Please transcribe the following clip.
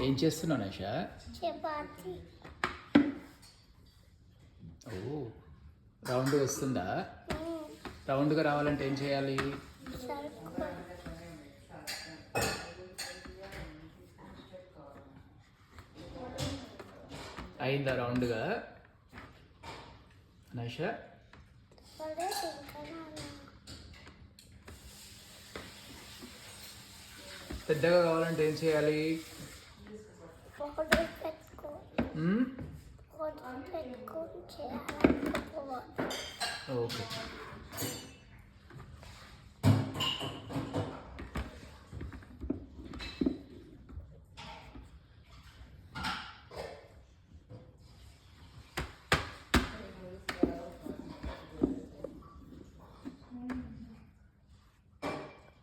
ఏం చేస్తున్నావు నైష? చపాతి. ఓ, రౌండ్ వస్తుందా? రౌండ్గా రావాలంటే ఏం చేయాలి? సరుకు. అయిందా రౌండ్గా నైష? సరే తింటున్నాను. పెద్దగా కావాలంటే ఏం చేయాలి? ఒకటి పెట్టుకో. ఒకటి పెట్టుకొని చేయాలి. ఓకే.